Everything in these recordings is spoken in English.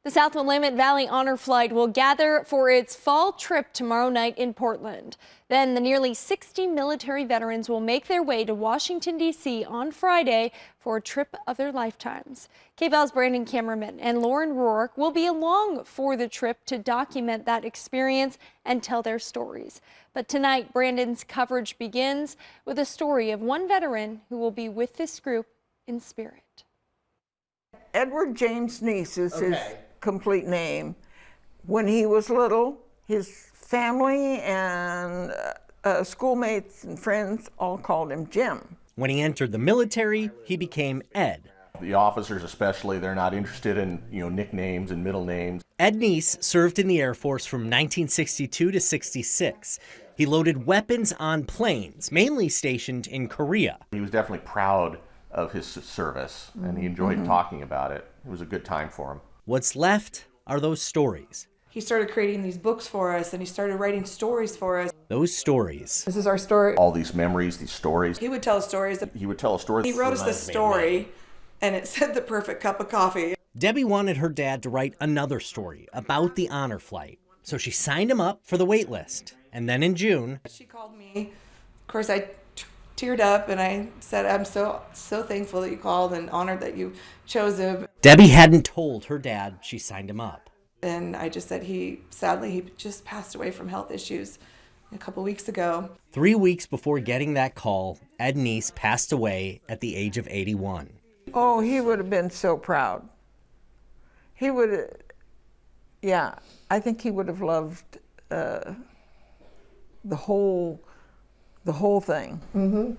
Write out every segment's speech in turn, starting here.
The South Willamette Valley Honor Flight will gather for its fall trip tomorrow night in Portland. Then the nearly 60 military veterans will make their way to Washington, D.C. on Friday for a trip of their lifetimes. KVAL's Brandon Kamerman and Lauren Rourke will be along for the trip to document that experience and tell their stories. But tonight, Brandon's coverage begins with a story of one veteran who will be with this group in spirit. Edward James Nease is his complete name. When he was little, his family and schoolmates and friends all called him Jim. When he entered the military, he became Ed. The officers especially, they're not interested in, nicknames and middle names. Ed Nease served in the Air Force from 1962 to 66. He loaded weapons on planes, mainly stationed in Korea. He was definitely proud of his service, and he enjoyed talking about it. It was a good time for him. What's left are those stories. He started creating these books for us, and he started writing stories for us. Those stories. This is our story. All these memories, these stories. He would tell stories. He would tell a story. He wrote us this story, and it said the perfect cup of coffee. Debbie wanted her dad to write another story about the honor flight, so she signed him up for the wait list. And then in June, she called me. Of course, I teared up, and I said, I'm so thankful that you called and honored that you chose him. Debbie hadn't told her dad she signed him up. And I just said he just passed away from health issues a couple weeks ago. 3 weeks before getting that call, Ed Nease passed away at the age of 81. Oh, he would have been so proud. He would, I think he would have loved the whole thing. Mm-hmm.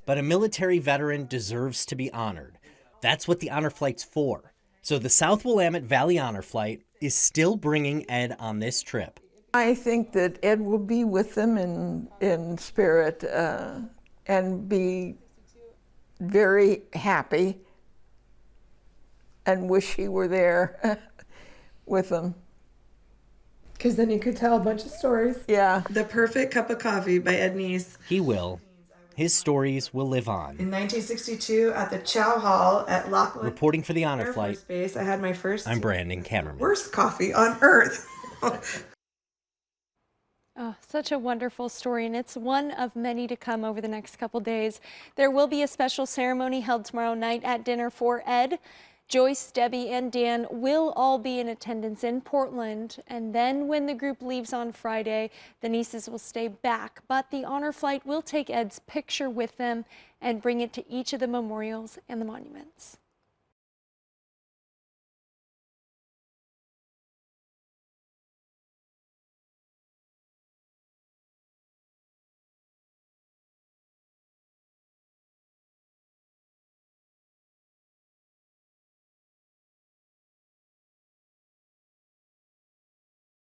But a military veteran deserves to be honored. That's what the honor flight's for. So the South Willamette Valley Honor Flight is still bringing Ed on this trip. I think that Ed will be with them in spirit and be very happy and wish he were there with them. Because then you could tell a bunch of stories. Yeah. The Perfect Cup of Coffee by Ed Nease. He will. His stories will live on. In 1962, at the Chow Hall at Lockwood Reporting for the Honor Air Flight, Force Base, I had my first I'm Brandon Kamerman. worst coffee on earth. Oh, such a wonderful story, and it's one of many to come over the next couple days. There will be a special ceremony held tomorrow night at dinner for Ed. Joyce, Debbie, and Dan will all be in attendance in Portland, and then when the group leaves on Friday, the Neases will stay back, but the honor flight will take Ed's picture with them and bring it to each of the memorials and the monuments.